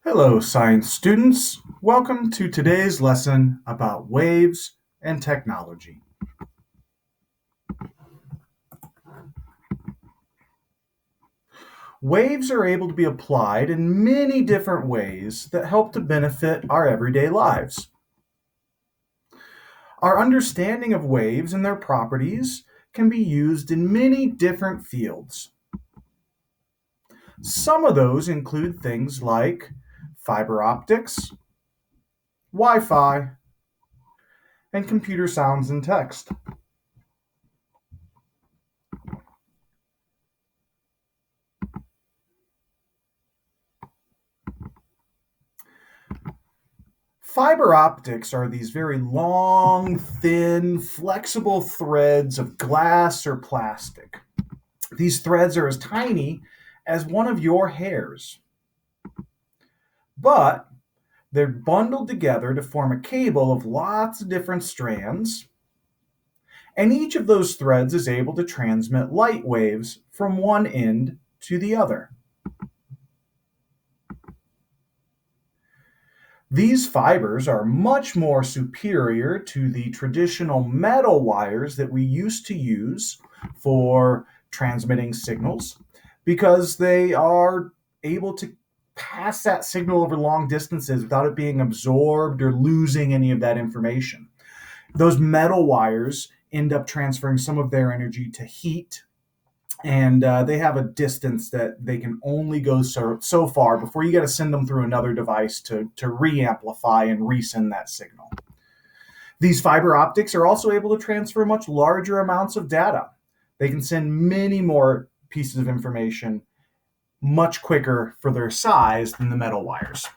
Hello, science students. Welcome to today's lesson about waves and technology. Waves are able to be applied in many different ways that help to benefit our everyday lives. Our understanding of waves and their properties can be used in many different fields. Some of those include things like fiber optics, Wi Fi, and computer sounds and text. Fiber optics are these very long, thin, flexible threads of glass or plastic. These threads are as tiny as one of your hairs, but they're bundled together to form a cable of lots of different strands, and each of those threads is able to transmit light waves from one end to the other. These fibers are much more superior to the traditional metal wires that we used to use for transmitting signals because they are able to pass that signal over long distances without it being absorbed or losing any of that information. Those metal wires end up transferring some of their energy to heat, and they have a distance that they can only go so far before you got to send them through another device to re-amplify and resend that signal. These fiber optics are also able to transfer much larger amounts of data. They can send many more pieces of information much quicker for their size than the metal wires.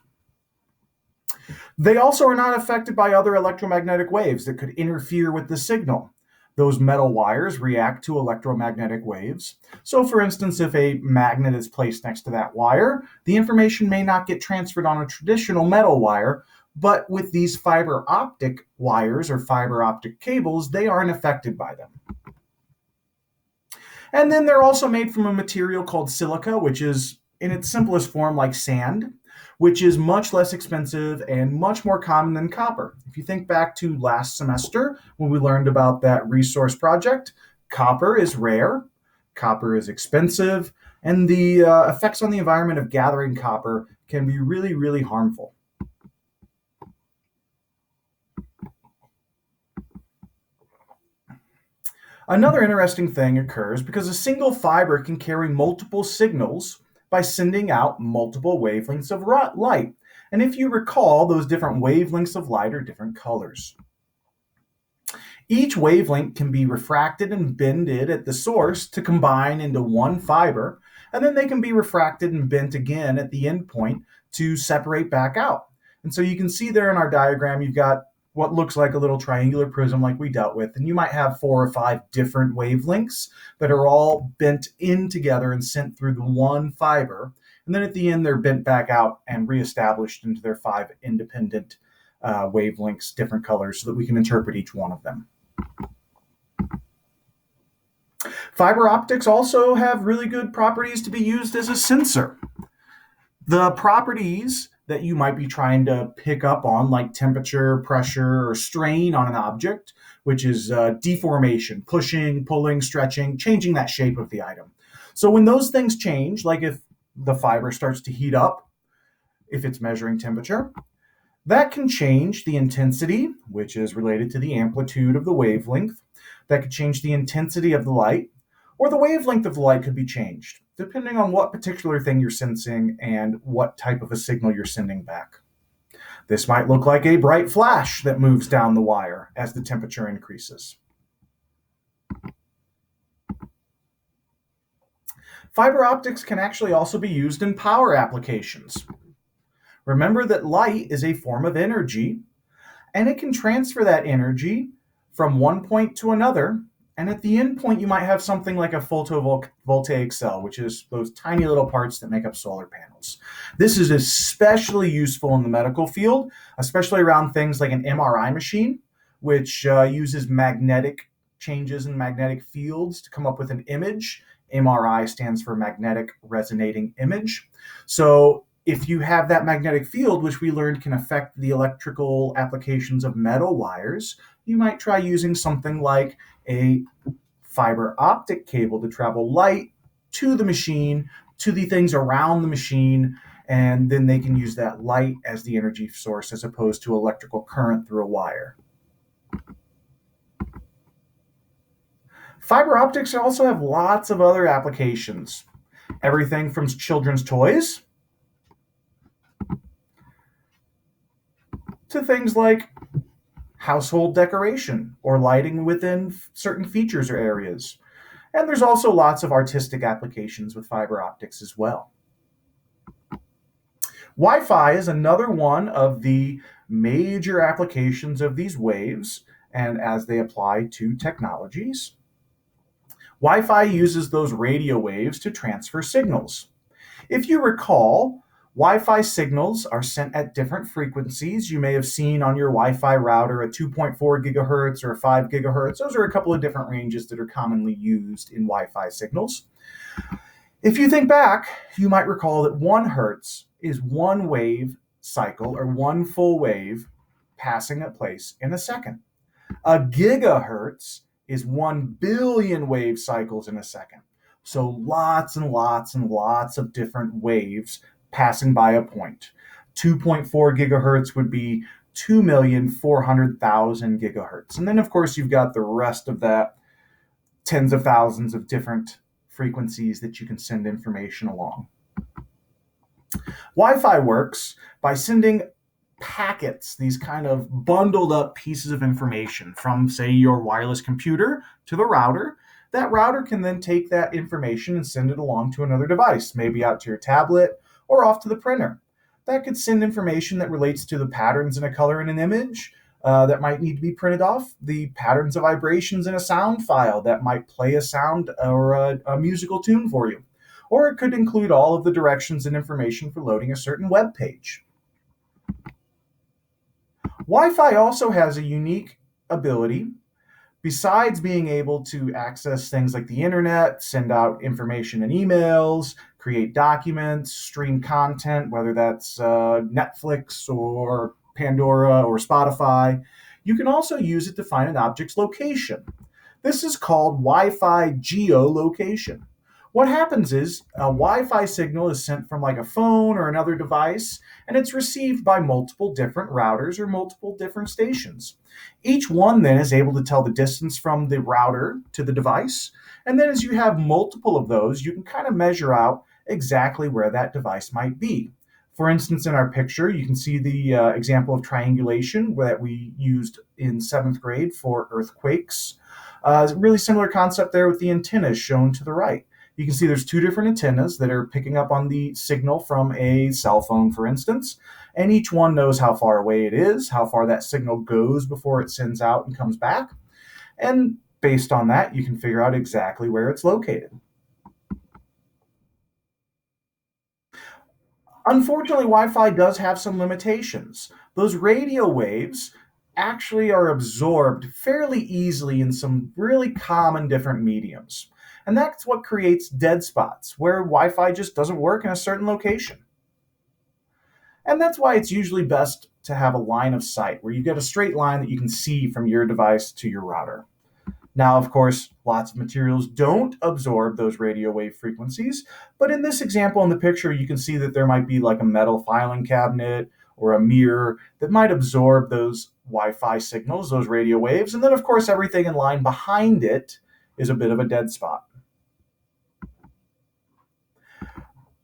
They also are not affected by other electromagnetic waves that could interfere with the signal. Those metal wires react to electromagnetic waves. So, for instance, if a magnet is placed next to that wire, the information may not get transferred on a traditional metal wire, but with these fiber optic wires or fiber optic cables, they aren't affected by them. And then they're also made from a material called silica, which is in its simplest form like sand, which is much less expensive and much more common than copper. If you think back to last semester when we learned about that resource project, copper is rare, copper is expensive, and the effects on the environment of gathering copper can be really, really harmful. Another interesting thing occurs because a single fiber can carry multiple signals by sending out multiple wavelengths of light. And if you recall, those different wavelengths of light are different colors. Each wavelength can be refracted and bended at the source to combine into one fiber, and then they can be refracted and bent again at the endpoint to separate back out. And so you can see there in our diagram, you've got what looks like a little triangular prism like we dealt with, and you might have 4 or 5 different wavelengths that are all bent in together and sent through the one fiber. And then at the end, they're bent back out and reestablished into their 5 independent wavelengths, different colors, so that we can interpret each one of them. Fiber optics also have really good properties to be used as a sensor. The properties that you might be trying to pick up on, like temperature, pressure, or strain on an object, which is deformation, pushing, pulling, stretching, changing that shape of the item. So when those things change, like if the fiber starts to heat up, if it's measuring temperature, that can change the intensity, which is related to the amplitude of the wavelength. That could change the intensity of the light, or the wavelength of the light could be changed, depending on what particular thing you're sensing and what type of a signal you're sending back. This might look like a bright flash that moves down the wire as the temperature increases. Fiber optics can actually also be used in power applications. Remember that light is a form of energy, and it can transfer that energy from one point to another. And at the end point, you might have something like a photovoltaic cell, which is those tiny little parts that make up solar panels. This is especially useful in the medical field, especially around things like an MRI machine, which uses magnetic changes in magnetic fields to come up with an image. MRI stands for magnetic resonating image. So If you have that magnetic field, which we learned can affect the electrical applications of metal wires, you might try using something like a fiber optic cable to travel light to the machine, to the things around the machine, and then they can use that light as the energy source as opposed to electrical current through a wire. Fiber optics also have lots of other applications. Everything from children's toys to things like household decoration or lighting within certain features or areas. And there's also lots of artistic applications with fiber optics as well. Wi-Fi is another one of the major applications of these waves and as they apply to technologies. Wi-Fi uses those radio waves to transfer signals. If you recall, Wi-Fi signals are sent at different frequencies. You may have seen on your Wi-Fi router a 2.4 gigahertz or 5 gigahertz. Those are a couple of different ranges that are commonly used in Wi-Fi signals. If you think back, you might recall that 1 hertz is one wave cycle or one full wave passing a place in a second. A gigahertz is 1 billion wave cycles in a second. So lots and lots and lots of different waves passing by a point. 2.4 gigahertz would be 2,400,000 gigahertz. And then, of course, you've got the rest of that, tens of thousands of different frequencies that you can send information along. Wi-Fi works by sending packets, these kind of bundled up pieces of information from, say, your wireless computer to the router. That router can then take that information and send it along to another device, maybe out to your tablet or off to the printer. That could send information that relates to the patterns in a color in an image that might need to be printed off, the patterns of vibrations in a sound file that might play a sound or a musical tune for you. Or it could include all of the directions and information for loading a certain web page. Wi-Fi also has a unique ability. Besides being able to access things like the internet, send out information and emails, create documents, stream content, whether that's Netflix or Pandora or Spotify, you can also use it to find an object's location. This is called Wi-Fi geolocation. What happens is a Wi-Fi signal is sent from like a phone or another device, and it's received by multiple different routers or multiple different stations. Each one then is able to tell the distance from the router to the device, and then as you have multiple of those, you can kind of measure out exactly where that device might be. For instance, in our picture, you can see the example of triangulation that we used in 7th grade for earthquakes. Really similar concept there with the antennas shown to the right. You can see there's 2 different antennas that are picking up on the signal from a cell phone, for instance, and each one knows how far away it is, how far that signal goes before it sends out and comes back. And based on that, you can figure out exactly where it's located. Unfortunately, Wi-Fi does have some limitations. Those radio waves actually are absorbed fairly easily in some really common different mediums. And that's what creates dead spots, where Wi-Fi just doesn't work in a certain location. And that's why it's usually best to have a line of sight, where you get a straight line that you can see from your device to your router. Now, of course, lots of materials don't absorb those radio wave frequencies, but in this example in the picture, you can see that there might be like a metal filing cabinet or a mirror that might absorb those Wi-Fi signals, those radio waves, and then of course everything in line behind it is a bit of a dead spot.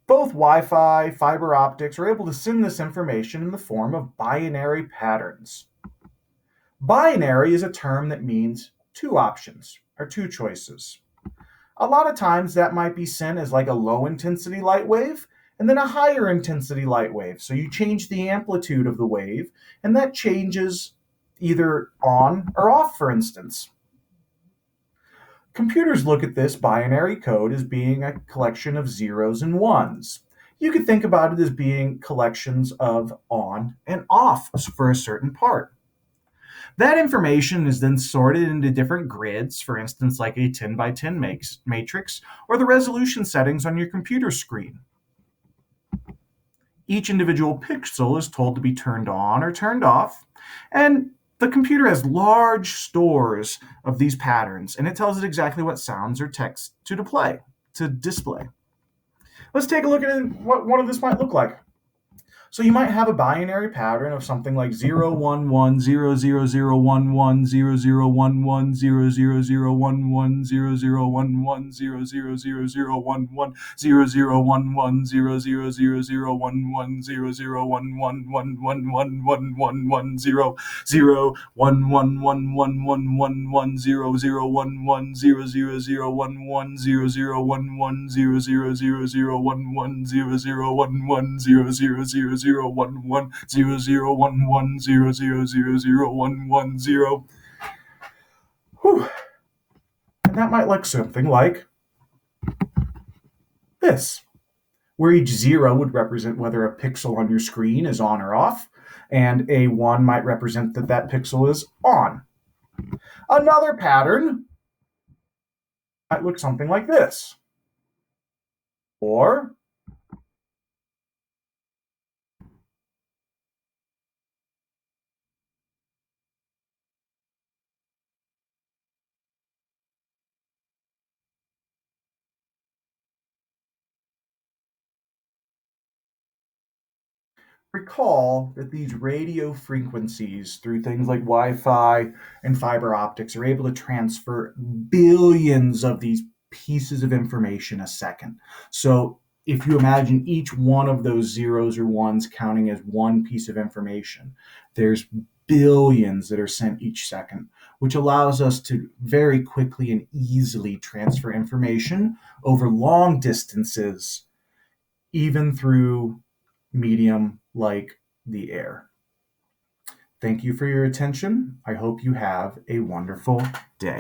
Both Wi-Fi, fiber optics are able to send this information in the form of binary patterns. Binary is a term that means 2 options, or 2 choices. A lot of times that might be sent as like a low intensity light wave and then a higher intensity light wave. So you change the amplitude of the wave and that changes either on or off, for instance. Computers look at this binary code as being a collection of zeros and ones. You could think about it as being collections of on and off for a certain part. That information is then sorted into different grids, for instance, like a 10 by 10 matrix, or the resolution settings on your computer screen. each individual pixel is told to be turned on or turned off, and the computer has large stores of these patterns, and it tells it exactly what sounds or text to display. Let's take a look at what one of this might look like. So you might have a binary pattern of something like 0. Whew. And that might look something like this, where each 0 would represent whether a pixel on your screen is on or off, and a 1 might represent that that pixel is on. Another pattern might look something like this. Or recall that these radio frequencies through things like Wi-Fi and fiber optics are able to transfer billions of these pieces of information a second. So if you imagine each one of those zeros or ones counting as one piece of information, there's billions that are sent each second, which allows us to very quickly and easily transfer information over long distances, even through medium like the air. Thank you for your attention. I hope you have a wonderful day.